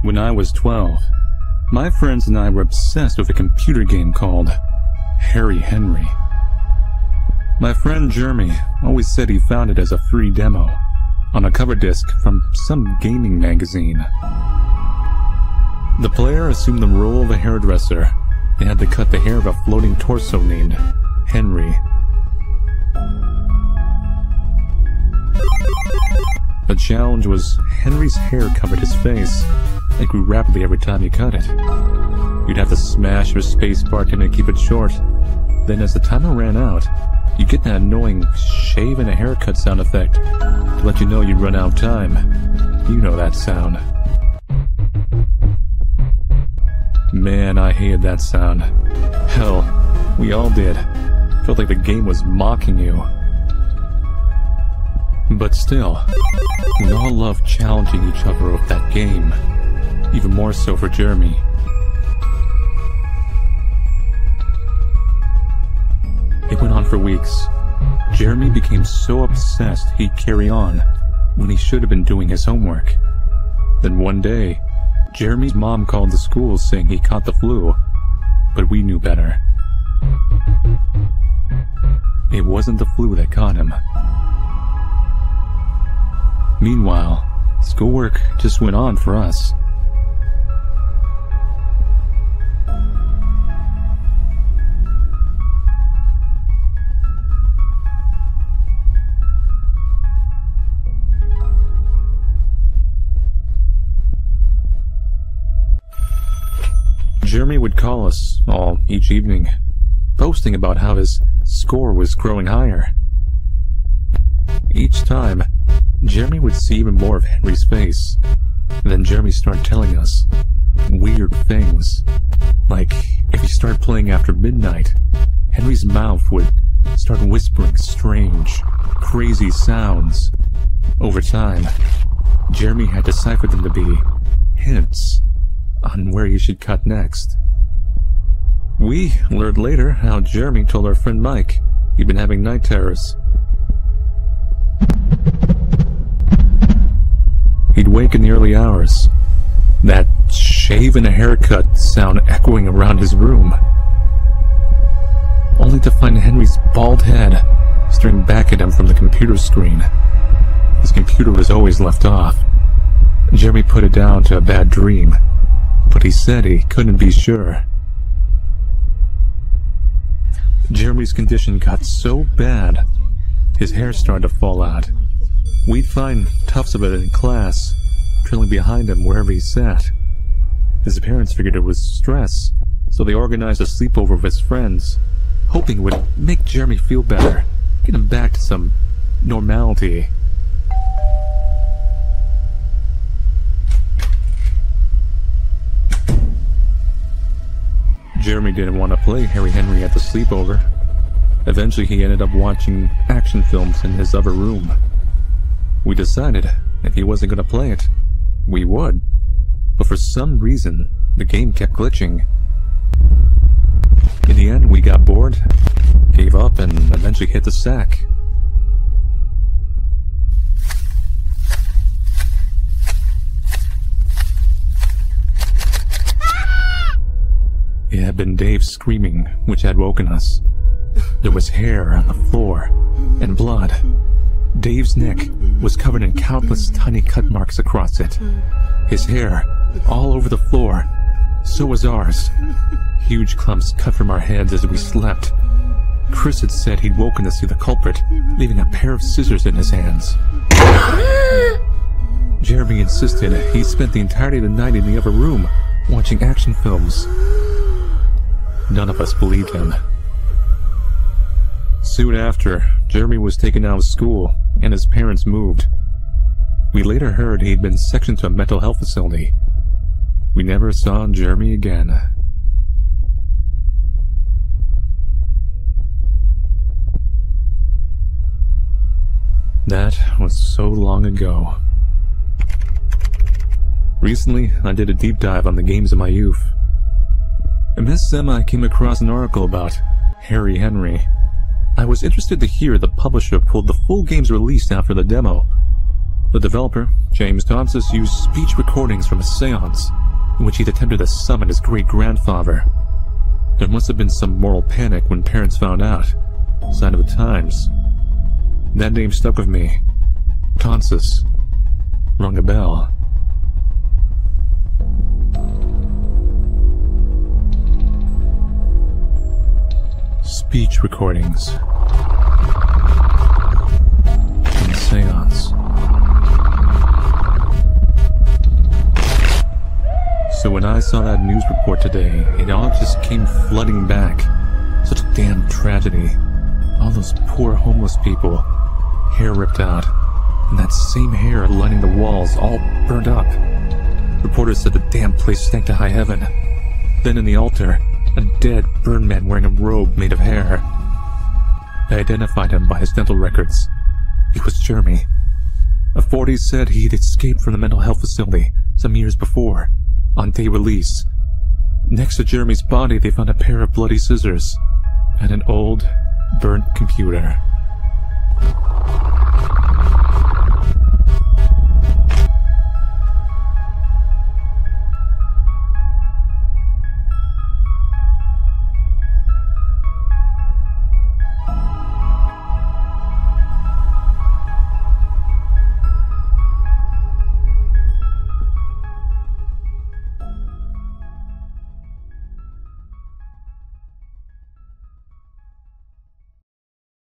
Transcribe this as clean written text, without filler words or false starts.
When I was 12, my friends and I were obsessed with a computer game called Harry Henry. My friend Jeremy always said he found it as a free demo on a cover disc from some gaming magazine. The player assumed the role of a hairdresser and had to cut the hair of a floating torso named Henry. The challenge was Henry's hair covered his face and grew rapidly every time you cut it. You'd have to smash your spacebar to keep it short. Then as the timer ran out, you'd get that annoying shave and a haircut sound effect to let you know you'd run out of time. You know that sound. Man, I hated that sound. Hell, we all did. Felt like the game was mocking you. But still, we all loved challenging each other with that game. Even more so for Jeremy. It went on for weeks. Jeremy became so obsessed he'd carry on when he should have been doing his homework. Then one day, Jeremy's mom called the school saying he caught the flu, but we knew better. It wasn't the flu that caught him. Meanwhile, schoolwork just went on for us. Jeremy would call us all each evening, boasting about how his score was growing higher. Each time, Jeremy would see even more of Henry's face. Then Jeremy started telling us weird things. Like, if he started playing after midnight, Henry's mouth would start whispering strange, crazy sounds. Over time, Jeremy had deciphered them to be hints on where he should cut next. We learned later how Jeremy told our friend Mike he'd been having night terrors. He'd wake in the early hours, that shave and a haircut sound echoing around his room, only to find Henry's bald head staring back at him from the computer screen. His computer was always left off. Jeremy put it down to a bad dream, but he said he couldn't be sure. Jeremy's condition got so bad, his hair started to fall out. We'd find tufts of it in class, trailing behind him wherever he sat. His parents figured it was stress, so they organized a sleepover with his friends, hoping it would make Jeremy feel better, get him back to some normality. Jeremy didn't want to play Harry Henry at the sleepover. Eventually he ended up watching action films in his other room. We decided if he wasn't going to play it, we would. But for some reason, the game kept glitching. In the end, we got bored, gave up, and eventually hit the sack. It had been Dave screaming, which had woken us. There was hair on the floor, and blood. Dave's neck was covered in countless tiny cut marks across it. His hair all over the floor. So was ours. Huge clumps cut from our heads as we slept. Chris had said he'd woken to see the culprit, leaving a pair of scissors in his hands. Jeremy insisted he spent the entirety of the night in the other room, watching action films. None of us believed him. Soon after, Jeremy was taken out of school, and his parents moved. We later heard he'd been sectioned to a mental health facility. We never saw Jeremy again. That was so long ago. Recently, I did a deep dive on the games of my youth. In this sim, I came across an article about Harry Henry. I was interested to hear the publisher pulled the full game's release after the demo. The developer, James Tonsis, used speech recordings from a seance in which he'd attempted to summon his great-grandfather. There must have been some moral panic when parents found out. Sign of the times. That name stuck with me. Tonsis. Rung a bell. Speech recordings. From the seance. So when I saw that news report today, it all just came flooding back. Such a damn tragedy. All those poor homeless people. Hair ripped out. And that same hair lining the walls, all burnt up. Reporters said the damn place stank to high heaven. Then in the altar, a dead, burned man wearing a robe made of hair. I identified him by his dental records. It was Jeremy. Authorities said he'd escaped from the mental health facility some years before, on day release. Next to Jeremy's body, they found a pair of bloody scissors and an old, burnt computer.